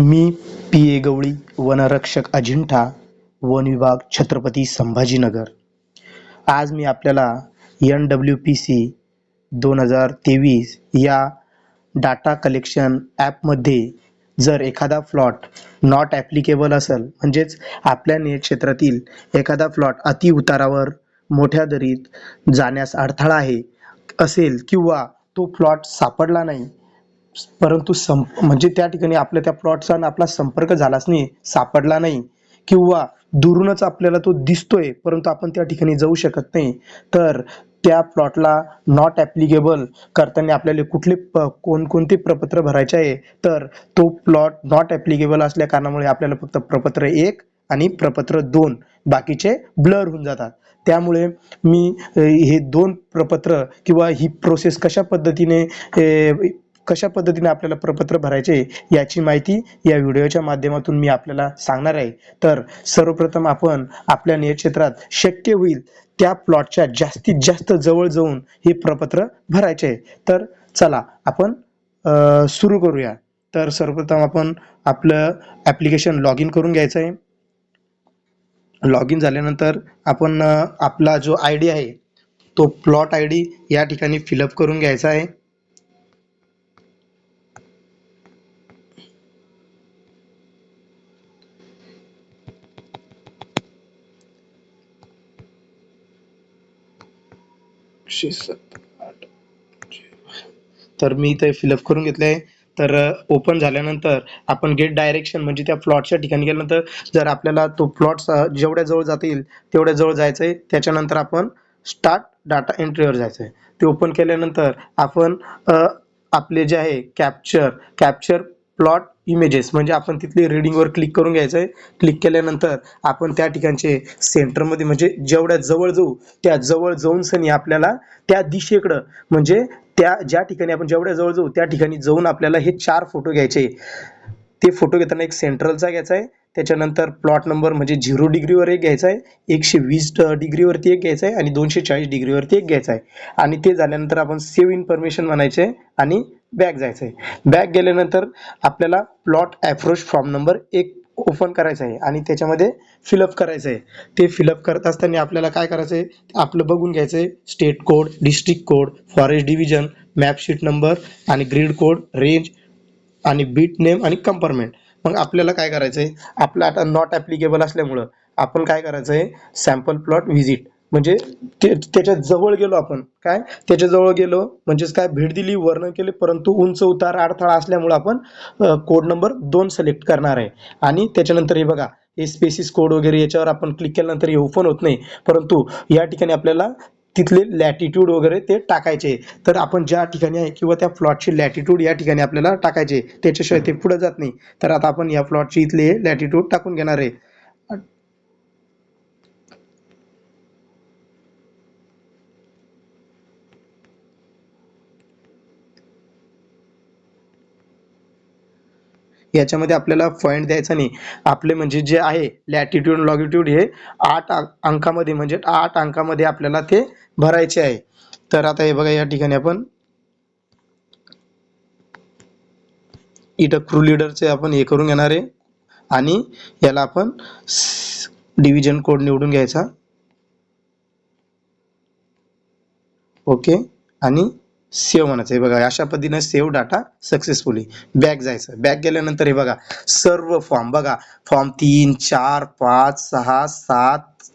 Me P A गवळी, वनरक्षक Ajanta, one विभाग, छत्रपती संभाजीनगर. आज मी आपल्याला NWPC 2023 या डाटा कलेक्शन ॲपमध्ये जर एखादा प्लॉट नॉट ॲप्लिकेबल असेल, म्हणजेच आपल्या नियत क्षेत्रातील एखादा प्लॉट अति उतारावर मोठ्या दरीत जाण्यास अडथळा आहे असेल किंवा तो प्लॉट सापडला नाही, परंतु म्हणजे त्या ठिकाणी आपल्या त्या प्लॉटचा आपला संपर्क झालाच नाही, सापडला नाही, किंवा दुरूनच आपल्याला तो दिसतोय परंतु आपण त्या ठिकाणी जाऊ शकत नाही, तर त्या प्लॉटला नॉट ॲप्लिकेबल करताना आपल्याला कोणकोणते प्रपत्र भरायचे आहे. तर तो प्लॉट नॉट ॲप्लिकेबल असल्या कारणामुळे आपल्याला फक्त प्रपत्र 1 आणि प्रपत्र 2 बाकीचे ब्लर होऊन जातात. त्यामुळे मी हे 2 प्रपत्र किंवा ही प्रोसेस कशा पद्धतीने आपल्याला प्रपत्र भरायचे याची माहिती या व्हिडिओच्या माध्यमातून मी आपल्याला सांगणार आहे. तर सर्वप्रथम आपण आपल्या नियत क्षेत्रात शक्य होईल त्या प्लॉटच्या जास्तीत जास्त जवळ जाऊन हे प्रपत्र भरायचे आहे. तर चला आपण सुरू करूया. तर सर्वप्रथम आपण आपलं ॲप्लिकेशन लॉग इन करून घ्यायचं आहे. लॉग इन झाल्यानंतर आपण आपला जो ID आहे तो प्लॉट ID या ठिकाणी फिलअप करून घ्यायचा आहे. तर मी इथे फिलअप करून घेतले आहे. तर ओपन झाल्यानंतर आपण गेट डायरेक्शन म्हणजे त्या प्लॉटच्या ठिकाणी गेल्यानंतर जर आपल्याला तो प्लॉट जेवढ्या जवळ जाता येईल तेवढ्या जवळ जायचं आहे. त्याच्यानंतर आपण स्टार्ट डाटा एंट्रीवर जायचं आहे. ते ओपन केल्यानंतर आपण आपले जे आहे कॅप्चर प्लॉट इमेजेस म्हणजे आपण तिथले रीडिंगवर क्लिक करून घ्यायचं आहे. क्लिक केल्यानंतर आपण त्या ठिकाणचे सेंटरमध्ये म्हणजे जेवढ्या जवळ जाऊ त्या जवळ जाऊन सनी आपल्याला त्या दिशेकडं म्हणजे त्या ज्या ठिकाणी आपण जेवढ्या जवळ जाऊ त्या ठिकाणी जाऊन आपल्याला हे 4 फोटो घ्यायचे. ते फोटो घेताना एक सेंट्रलचा घ्यायचा आहे, त्याच्यानंतर प्लॉट नंबर म्हणजे 0 डिग्रीवर एक घ्यायचा आहे, 120 डिग्रीवरती एक घ्यायचा आहे आणि 240 डिग्रीवरती एक घ्यायचा आहे. आणि ते झाल्यानंतर आपण सेव्ह इन्फॉर्मेशन म्हणायचे आणि बॅक जायचं आहे. बॅक गेल्यानंतर आपल्याला plot approach form number 1 open करायचं आहे आणि त्याच्यामध्ये फिलअप करायचं आहे. ते फिलअप करत असताना आपल्याला काय करायचं आहे, आपलं बघून घ्यायचं आहे. State code, district code, forest division, map sheet number आणि ग्रीड कोड, रेंज आणि बीट नेम आणि कंपार्टमेंट. मग आपल्याला काय करायचं आहे, आपलं आता नॉट ॲप्लिकेबल असल्यामुळं आपण काय करायचं आहे, सॅम्पल प्लॉट व्हिजिट म्हणजे त्याच्या जवळ गेलो आपण. त्याच्या जवळ गेलो म्हणजेच काय, भेट दिली, वर्णन केले, परंतु उंच उतार अडथळा असल्यामुळे आपण कोड नंबर 2 सिलेक्ट करणार आहे. आणि त्याच्यानंतर हे बघा, हे स्पेसिस कोड वगैरे याच्यावर आपण क्लिक केल्यानंतर हे ओपन होत नाही, परंतु या ठिकाणी आपल्याला तिथले लॅटिट्यूड वगैरे ते टाकायचे. तर आपण ज्या ठिकाणी आहे किंवा त्या प्लॉटची लॅटिट्यूड या ठिकाणी आपल्याला टाकायचे, त्याच्याशिवाय ते पुढे जात नाही. तर आता आपण या प्लॉटची इथले लॅटिट्यूड टाकून घेणार आहे. याच्यामध्ये आपल्याला पॉईंट द्यायचा नाही. आपले म्हणजे जे आहे लॅटिट्यूड लॉंगिट्यूड हे 8 अंकामध्ये म्हणजे 8 अंकामध्ये आपल्याला ते भरायचे आहे. तर आता हे बघा, या ठिकाणी आपण इथं क्रू लीडरचे आपण हे करून घेणार आहे आणि याला आपण डिव्हिजन कोड निवडून घ्यायचा. ओके आणि सेव्ह म्हणायचं. हे बघा, अशा पद्धतीने सेव्ह डाटा सक्सेसफुली. बॅक जायचं. बॅक गेल्यानंतर हे बघा, सर्व फॉर्म बघा, फॉर्म 3, 4, 5, 6, 7,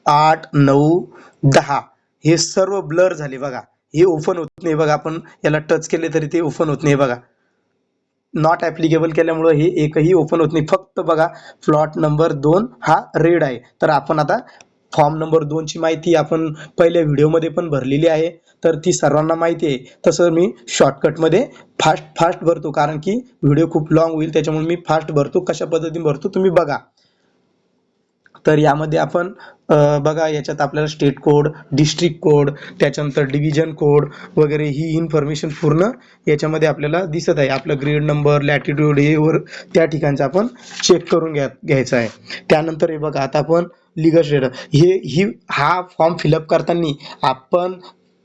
8, 9, 10 हे सर्व ब्लर झाले बघा. हे ओपन होत नाही बघा. आपण याला टच केले तरी ते ओपन होत नाही बघा. नॉट ॲप्लिकेबल केल्यामुळे हे एकही ओपन होत नाही. फक्त बघा, प्लॉट नंबर 2 हा रेड आहे. तर आपण आता फॉर्म नंबर 2 ची माहिती आपण पहिल्या व्हिडिओमध्ये पण भरलेली आहे, तर ती सर्वांना माहिती आहे. तसं मी शॉर्टकटमध्ये फास्ट भरतो, कारण की व्हिडिओ खूप लॉंग होईल, त्याच्यामुळे मी फास्ट भरतो. कशा पद्धतीने भरतो तुम्ही बघा. तर यामध्ये आपण बघा, याच्यात आपल्याला स्टेट कोड, डिस्ट्रिक्ट कोड, त्याच्यानंतर डिव्हिजन कोड वगैरे ही इन्फॉर्मेशन पूर्ण याच्यामध्ये आपल्याला दिसत आहे. आपलं ग्रेड नंबर, लॅटिट्यूड हे त्या ठिकाणचं आपण चेक करून घ्यायचं आहे. त्यानंतर हे बघा, आता आपण लीगल स्टेटस हा फॉर्म फिलअप करताना आपण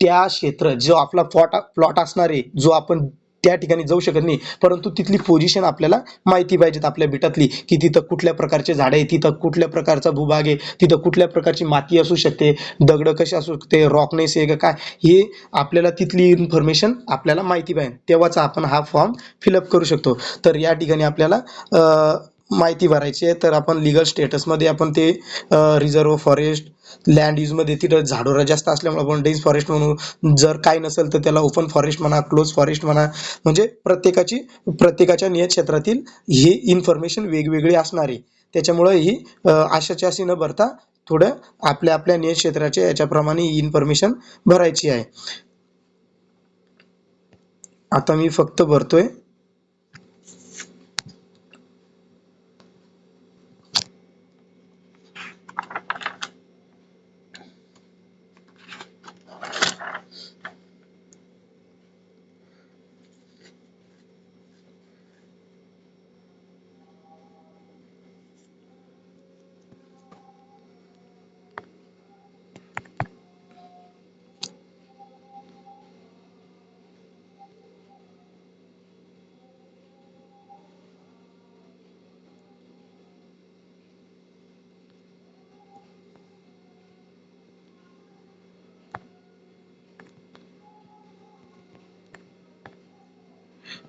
त्या क्षेत्र जो आपला प्लॉट असणार आहे, जो आपण त्या ठिकाणी जाऊ शकत नाही, परंतु तिथली पोझिशन आपल्याला माहिती पाहिजेत आपल्या बेटातली, की तिथं कुठल्या प्रकारचे झाडं आहे, तिथं कुठल्या प्रकारचा भूभाग आहे, तिथं कुठल्या प्रकारची माती असू शकते, दगड कशी असू शकते, रॉकनेस आहे का काय, हे आपल्याला तिथली इन्फॉर्मेशन आपल्याला माहिती पाहिजे, तेव्हाच आपण हा फॉर्म फिलअप करू शकतो. तर या ठिकाणी आपल्याला माहिती भरायची आहे. तर आपण लिगल स्टेटसमध्ये आपण ते रिझर्व्ह फॉरेस्ट, लँड यूजमध्ये तिथं झाडोरा जास्त असल्यामुळे आपण डेन्स फॉरेस्ट म्हणू, जर काय नसेल तर त्याला ओपन फॉरेस्ट म्हणा, क्लोज फॉरेस्ट म्हणा, म्हणजे प्रत्येकाच्या नियत क्षेत्रातील ही इन्फॉर्मेशन वेगवेगळी असणार आहे. त्याच्यामुळे ही आशाची अशी न भरता थोडं आपल्या आपल्या नियत क्षेत्राच्या याच्याप्रमाणे ही इन्फॉर्मेशन भरायची आहे. आता मी फक्त भरतोय.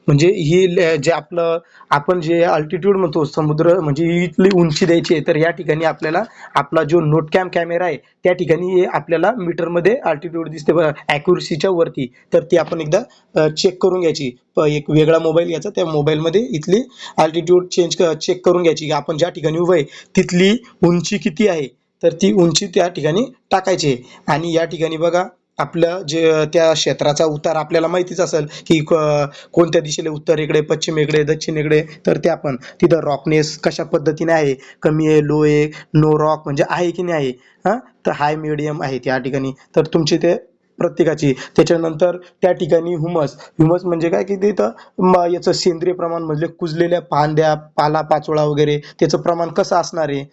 म्हणजे ही जे आपलं आपण जे अल्टिट्यूड म्हणतो समुद्र, म्हणजे ही इथली उंची द्यायची आहे. तर या ठिकाणी आपल्याला आपला जो नोट कॅम कॅमेरा आहे त्या ठिकाणी हे आपल्याला मीटरमध्ये अल्टिट्यूड दिसते बघा, ॲक्युरसीच्या वरती. तर ती आपण एकदा चेक करून घ्यायची. एक वेगळा मोबाईल घ्यायचा, त्या मोबाईलमध्ये इथली अल्टिट्यूड चेक करून घ्यायची, की आपण ज्या ठिकाणी उभं आहे तिथली उंची किती आहे. तर ती उंची त्या ठिकाणी टाकायची आहे. आणि या ठिकाणी बघा आपलं जे त्या क्षेत्राचा उतार आपल्याला माहितीच असेल, की कोणत्या दिशेला, उत्तरेकडे, पश्चिमेकडे, दक्षिणेकडे. तर ते आपण तिथं रॉकनेस कशा पद्धतीने आहे, कमी आहे, लो आहे, नो रॉक म्हणजे आहे की नाही आहे, हां, तर हाय मीडियम आहे त्या ठिकाणी. तर तुमची ते प्रत्येकाची. त्याच्यानंतर त्या ठिकाणी ह्युमस, म्हणजे काय, की तिथं याचं सेंद्रिय प्रमाण म्हणजे कुजलेल्या फांद्या, पालापाचोळा वगैरे त्याचं प्रमाण कसं असणार आहे.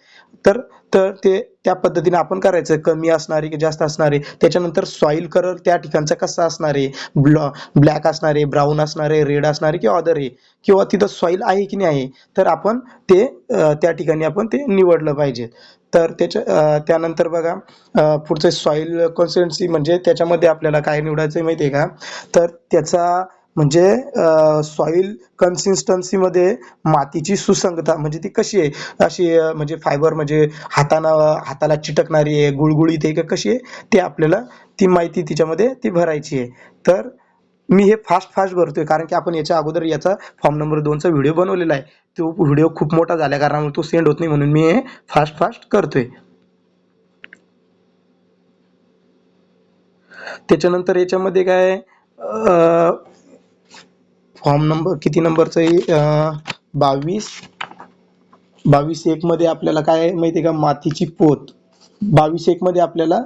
तर तर ते त्या पद्धतीने आपण करायचं, कमी असणार आहे की जास्त असणार आहे. त्याच्यानंतर सॉईल कलर त्या ठिकाणचा कसा असणार आहे, ब्लॅक असणार आहे, ब्राऊन असणार आहे, रेड असणार आहे किंवा अदर आहे, किंवा तिथं सॉईल आहे की नाही आहे. तर आपण ते त्या ठिकाणी आपण ते निवडलं पाहिजे. तर त्यानंतर बघा पुढचं सॉईल कन्सिस्टन्सी, म्हणजे त्याच्यामध्ये आपल्याला काय निवडायचं आहे माहिती आहे का. तर त्याचा म्हणजे सॉईल कन्सिस्टन्सीमध्ये मातीची सुसंगतता म्हणजे ती कशी आहे, अशी म्हणजे फायबर, म्हणजे हाताला चिटकणारी आहे, गुळगुळीत आहे का कशी आहे, ते आपल्याला ती माहिती तिच्यामध्ये ती भरायची आहे. तर मी हे फास्ट भरतोय, कारण की आपण याच्या अगोदर याचा फॉर्म नंबर 2चा व्हिडिओ बनवलेला आहे. तो व्हिडिओ खूप मोठा झाल्या कारणामुळे तो सेंड होत नाही, म्हणून मी हे फास्ट करतोय. त्याच्यानंतर याच्यामध्ये काय, फॉर्म नंबर किती नंबरचा आहे, 22 मध्ये आपल्याला काय आहे माहिती आहे का, मातीची पोत. 22 मध्ये आपल्याला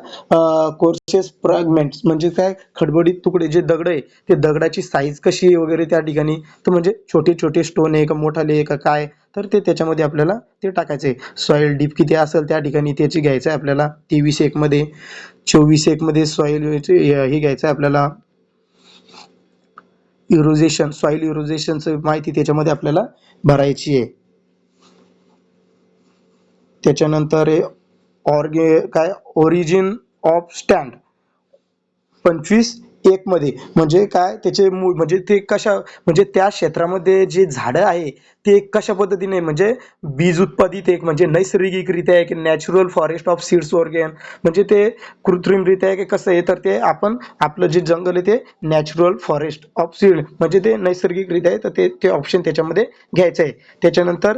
कोर्सेस फ्रॅगमेंट्स म्हणजे काय, खडबडीत तुकडे, जे दगड आहे ते दगडाची साईज कशी आहे वगैरे त्या ठिकाणी. तर म्हणजे छोटे छोटे स्टोन आहे का, मोठाले आहे का काय, तर ते त्याच्यामध्ये आपल्याला ते टाकायचं आहे. सॉईल डीप किती असेल त्या ठिकाणी त्याची घ्यायचं आहे आपल्याला 23 मध्ये. 24 मध्ये सॉईल हे घ्यायचं आहे आपल्याला, इरोजेशन, सॉईल इरोजेशनचं माहिती त्याच्यामध्ये आपल्याला भरायची आहे. त्याच्यानंतर काय, ओरिजिन ऑफ स्टँड 25 मध्ये, म्हणजे काय त्याचे मूळ, म्हणजे ते कशा, म्हणजे त्या क्षेत्रामध्ये जे झाडं आहे ते कशा पद्धतीने, म्हणजे बीज उत्पादित एक, म्हणजे नैसर्गिकरित्या आहे की natural forest of seeds organ, म्हणजे ते कृत्रिमरित्या आहे की कसं आहे. तर ते आपण आपलं जे जंगल आहे ते नॅचरल फॉरेस्ट ऑफ सीड, म्हणजे ते नैसर्गिकरित्या आहे. तर ते ऑप्शन त्याच्यामध्ये घ्यायचं आहे. त्याच्यानंतर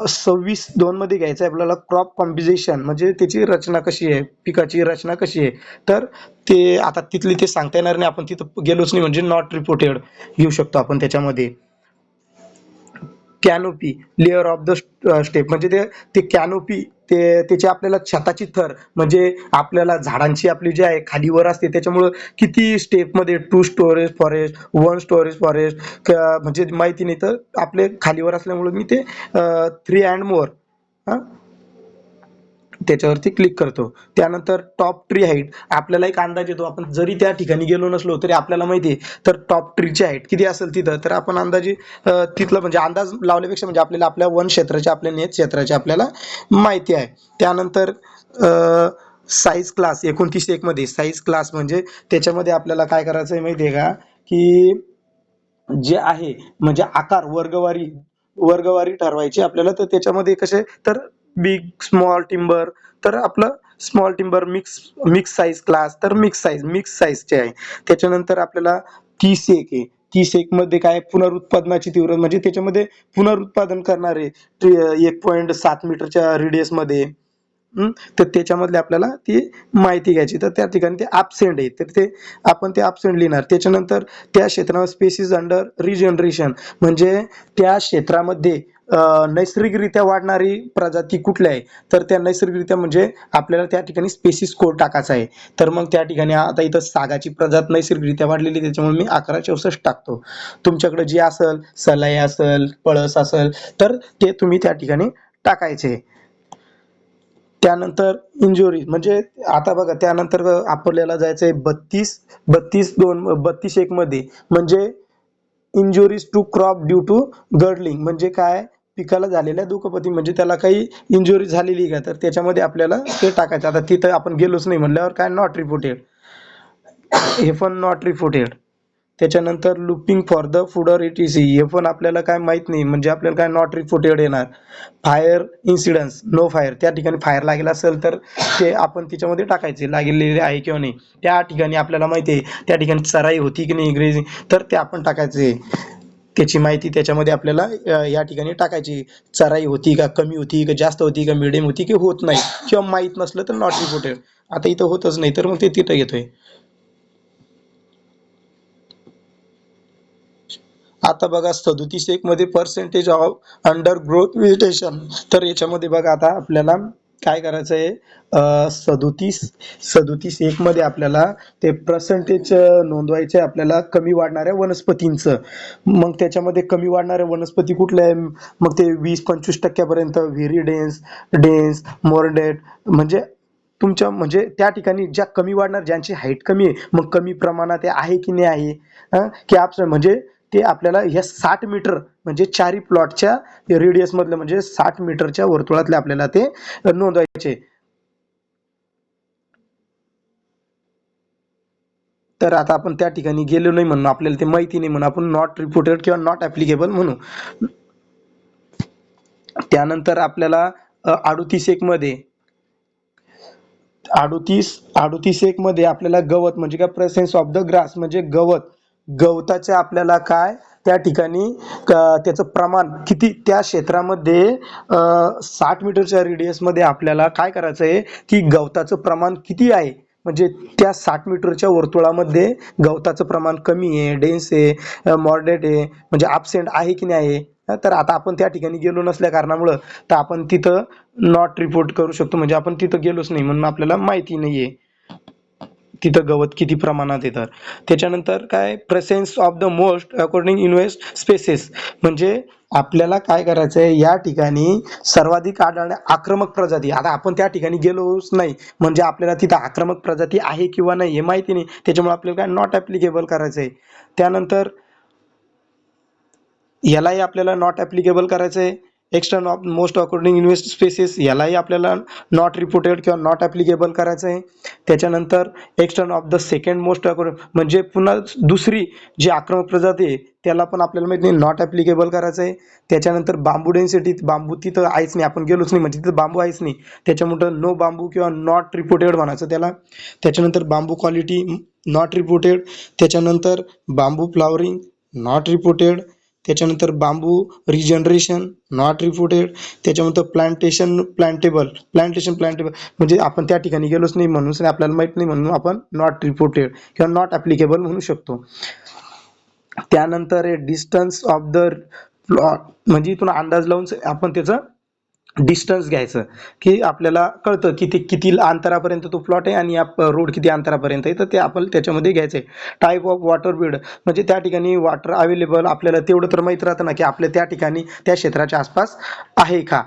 26(2) मध्ये घ्यायचं आहे आपल्याला, क्रॉप कॉम्पोजिशन, म्हणजे त्याची रचना कशी आहे, पिकाची रचना कशी आहे. तर ते आता तिथली ते सांगता येणार नाही, आपण तिथं गेलोच नाही, म्हणजे नॉट रिपोर्टेड घेऊ शकतो आपण त्याच्यामध्ये. Canopy, layer of the step, म्हणजे ते ते कॅनोपी, त्याची आपल्याला छताची थर, म्हणजे आपल्याला झाडांची आपली जी आहे खालीवर असते, त्याच्यामुळं किती स्टेपमध्ये 2 स्टोरेज फॉरेस्ट, 1 स्टोरेज फॉरेस्ट, म्हणजे माहिती नाही. तर आपले खालीवर असल्यामुळे मी ते 3 अँड मोर, त्याच्यावरती क्लिक करतो. त्यानंतर टॉप ट्री हाईट आपल्याला एक अंदाज येतो. आपण जरी त्या ठिकाणी गेलो नसलो तरी आपल्याला माहिती आहे तर टॉप ट्रीची हाईट किती असेल तिथं, तर आपण अंदाजे तिथलं म्हणजे अंदाज लावल्यापेक्षा म्हणजे आपल्याला आपल्या वन क्षेत्राची आपल्या नेट क्षेत्राची आपल्याला माहिती आहे. त्यानंतर साईज क्लास 29.1 मध्ये साईज क्लास म्हणजे त्याच्यामध्ये आपल्याला काय करायचं आहे माहिती आहे का, की जे आहे म्हणजे आकार वर्गवारी ठरवायची आपल्याला. तर त्याच्यामध्ये कसे तर बिग स्मॉल टिंबर, तर आपलं small timber mix mix size class, तर मिक्स साईजचे आहे. त्याच्यानंतर आपल्याला 30 आहे. 30 मध्ये काय पुनरुत्पादनाची तीव्रता म्हणजे त्याच्यामध्ये पुनरुत्पादन करणारे 1.7 मीटरच्या रेडियस मध्ये. तर त्याच्यामधले आपल्याला ती माहिती घ्यायची. तर त्या ठिकाणी ते ॲबसेंट आहे, तर ते आपण ते ॲबसेंट लिहिणार. त्याच्यानंतर त्या क्षेत्रावर स्पेसिस अंडर रिजनरेशन म्हणजे त्या क्षेत्रामध्ये नैसर्गिकरित्या वाढणारी प्रजाती कुठल्या आहे, तर त्या नैसर्गिकरित्या म्हणजे आपल्याला त्या ठिकाणी स्पेसिस कोड टाकायचा आहे. तर मग त्या ठिकाणी आता इथं सागाची प्रजात नैसर्गिकरित्या वाढलेली, त्याच्यामुळे मी 1164 टाकतो. तुमच्याकडे जे असेल सलाई असेल पळस असेल तर ते तुम्ही त्या ठिकाणी टाकायचे. त्यानंतर इंजुरी म्हणजे आता बघा त्यानंतर आपल्याला जायचंय 32 मध्ये म्हणजे injuries to crop due to girdling म्हणजे काय, पिकाला झालेल्या दुखापती म्हणजे त्याला काही इंजुरी झालेली का, तर त्याच्यामध्ये आपल्याला ते टाकायचं. आता तिथं आपण गेलोच नाही म्हणल्यावर काय नॉट रिपोर्टेड, हे पण नॉट रिपोर्टेड. त्याच्यानंतर looping for the footer ETC हे पण आपल्याला काय माहित नाही म्हणजे आपल्याला काय नॉट रिपोर्टेड येणार. फायर इन्सिडन्स नो फायर त्या ठिकाणी फायर लागेल असेल तर ते आपण त्याच्यामध्ये टाकायचे लागलेले आहे किंवा नाही. त्या ठिकाणी आपल्याला माहिती आहे त्या ठिकाणी चराई होती की नाही ग्रेझिंग, तर ते आपण टाकायचे. त्याची माहिती त्याच्यामध्ये आपल्याला या ठिकाणी टाकायची. चराई होती का, कमी होती का, जास्त होती का, मिडियम होती की होत नाही, किंवा माहीत नसलं तर नॉट रिपोर्टेड. आता इथं होतच नाही तर मग ते तिथं घेतोय. आता बघा 37 मध्ये percentage of under growth vegetation, तर याच्यामध्ये बघा आता आपल्याला काय करायचं आहे, 37 मध्ये आपल्याला ते पर्सेंटेज नोंदवायचे आपल्याला कमी वाढणाऱ्या वनस्पतींचं. मग त्याच्यामध्ये कमी वाढणाऱ्या वनस्पती कुठल्या आहे, मग ते 20-25% व्हेरी डेन्स डेन्स मोरडेट म्हणजे तुमच्या म्हणजे त्या ठिकाणी ज्या कमी वाढणार ज्यांची हाईट कमी आहे मग कमी प्रमाणात आहे की नाही आहे, की म्हणजे ते आपल्याला ह्या 60 मीटर म्हणजे चारी प्लॉटच्या रेडियस मधलं म्हणजे 60 मीटरच्या वर्तुळातले आपल्याला ते नोंदवायचे. तर आता आपण त्या ठिकाणी गेलो नाही म्हणून आपल्याला ते माहिती नाही म्हणून आपण नॉट रिपोर्टेड किंवा नॉट ऍप्लिकेबल म्हणू. त्यानंतर आपल्याला 38 मध्ये आपल्याला गवत म्हणजे काय प्रेसेन्स ऑफ द ग्रास म्हणजे गवताचे आपल्याला काय त्या ठिकाणी त्याचं प्रमाण किती त्या क्षेत्रामध्ये 60 मीटरच्या रेडियस मध्ये आपल्याला काय करायचं आहे की गवताचं प्रमाण किती आहे म्हणजे त्या 60 मीटरच्या वर्तुळामध्ये गवताचं प्रमाण कमी आहे, डेन्स आहे, मॉडरेट आहे म्हणजे ॲबसेंट आहे की नाही आहे. तर आता आपण त्या ठिकाणी गेलो नसल्या कारणामुळं तर आपण तिथं नॉट रिपोर्ट करू शकतो म्हणजे आपण तिथं गेलोच नाही म्हणून आपल्याला माहिती नाहीये तिथं गवत किती प्रमाणात येतात. त्याच्यानंतर काय presence of the most according invest spaces म्हणजे आपल्याला काय करायचं आहे या ठिकाणी सर्वाधिक आढळण्या आक्रमक प्रजाती. आता आपण त्या ठिकाणी गेलोच नाही म्हणजे आपल्याला तिथं आक्रमक प्रजाती आहे किंवा नाही हे माहिती नाही, त्याच्यामुळे आपल्याला काय नॉट ॲप्लिकेबल करायचं आहे. त्यानंतर यालाही आपल्याला नॉट ॲप्लिकेबल करायचं आहे. Extern of most according invest spaces यालाही आपल्याला नॉट रिपोर्टेड किंवा नॉट ॲप्लिकेबल करायचं आहे. त्याच्यानंतर extern of the second most according म्हणजे पुन्हा दुसरी जी आक्रमक प्रजाती आहे त्याला पण आपल्याला माहिती नाही नॉट ॲप्लिकेबल करायचं आहे. त्याच्यानंतर बांबू डेन्सिटी बांबू तिथं आहेच नाही, आपण गेलोच नाही म्हणजे तिथं बांबू आहेच नाही त्याच्यामुळे नो बांबू किंवा नॉट रिपोर्टेड म्हणायचं त्याला. त्याच्यानंतर बांबू क्वालिटी नॉट रिपोर्टेड. त्याच्यानंतर बांबू फ्लॉवरिंग नॉट रिपोर्टेड. त्याच्यानंतर बांबू रिजनरेशन नॉट रिपोर्टेड. त्याच्यानंतर प्लांटेशन म्हणजे आपण त्या ठिकाणी गेलोच नाही म्हणून आपल्याला माहित नाही म्हणून आपण नॉट रिपोर्टेड किंवा नॉट ॲप्लिकेबल म्हणू शकतो. त्यानंतर डिस्टन्स ऑफ द प्लॉट म्हणजे इथून अंदाज लावून आपण त्याचं डिस्टन्स घ्यायचं की आपल्याला कळतं की ते किती अंतरापर्यंत तो प्लॉट आहे आणि रोड किती अंतरापर्यंत आहे, तर ते आपण त्याच्यामध्ये घ्यायचं आहे. टाईप ऑफ वॉटर बीड म्हणजे त्या ठिकाणी वॉटर अवेलेबल आपल्याला तेवढं तर माहीत राहतं ना की आपल्या त्या ठिकाणी त्या क्षेत्राच्या आसपास आहे का.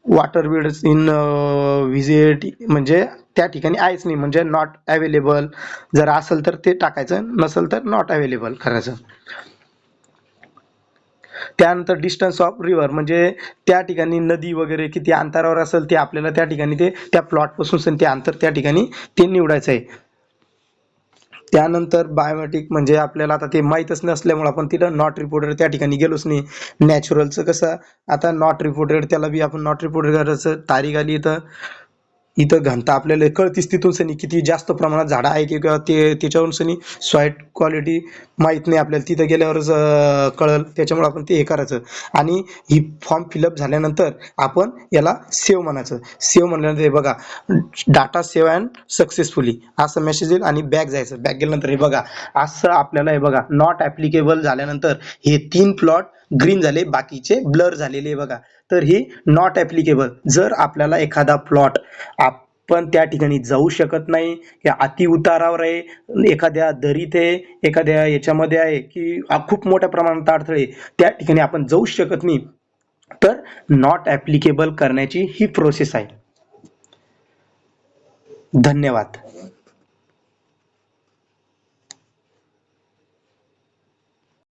वॉटर बिड्स इन व्हिजिट म्हणजे त्या ठिकाणी आहेच नाही म्हणजे नॉट अवेलेबल. जर असेल तर ते टाकायचं, नसेल तर नॉट अवेलेबल करायचं. त्यानंतर डिस्टन्स ऑफ रिव्हर म्हणजे त्या ठिकाणी नदी वगैरे किती अंतरावर असेल ते आपल्याला त्या ठिकाणी ते त्या प्लॉटपासून ते अंतर त्या ठिकाणी ते निवडायचं आहे. त्यानंतर बायोमेट्रिक म्हणजे आपल्याला आता ते माहीतच नसल्यामुळे आपण तिथं नॉट रिपोर्टेड त्या ठिकाणी गेलोच नाही. नॅचरलचं कसं आता नॉट रिपोर्टेड त्याला बी आपण नॉट रिपोर्टेड करायचं, तारीख आली तर इथं घनता आपल्याला कळतीच तिथून सनी किती जास्त प्रमाणात झाडं आहे की का ते त्याच्यावरून सनी सॉइल क्वालिटी माहीत नाही आपल्याला, तिथं गेल्यावरच कळल. त्याच्यामुळे आपण ते हे करायचं. आणि ही फॉर्म फिलअप झाल्यानंतर आपण याला सेव्ह म्हणायचं. सेव्ह म्हणल्यानंतर हे बघा डाटा सेव्ह अँड सक्सेसफुली असं मेसेज येईल आणि बॅक जायचं. बॅक गेल्यानंतर हे बघा असं आपल्याला हे बघा नॉट ॲप्लिकेबल झाल्यानंतर हे 3 प्लॉट ग्रीन झाले, बाकीचे ब्लर झालेले बघा. तर ही नॉट ॲप्लिकेबल. जर आपल्याला एखादा प्लॉट आपण त्या ठिकाणी जाऊ शकत नाही, या अति उतारावर आहे, एखाद्या दरीत आहे, एखाद्या याच्यामध्ये आहे की खूप मोठ्या प्रमाणात अडथळे, त्या ठिकाणी आपण जाऊ शकत नाही, तर नॉट ॲप्लिकेबल करण्याची ही प्रोसेस आहे. धन्यवाद.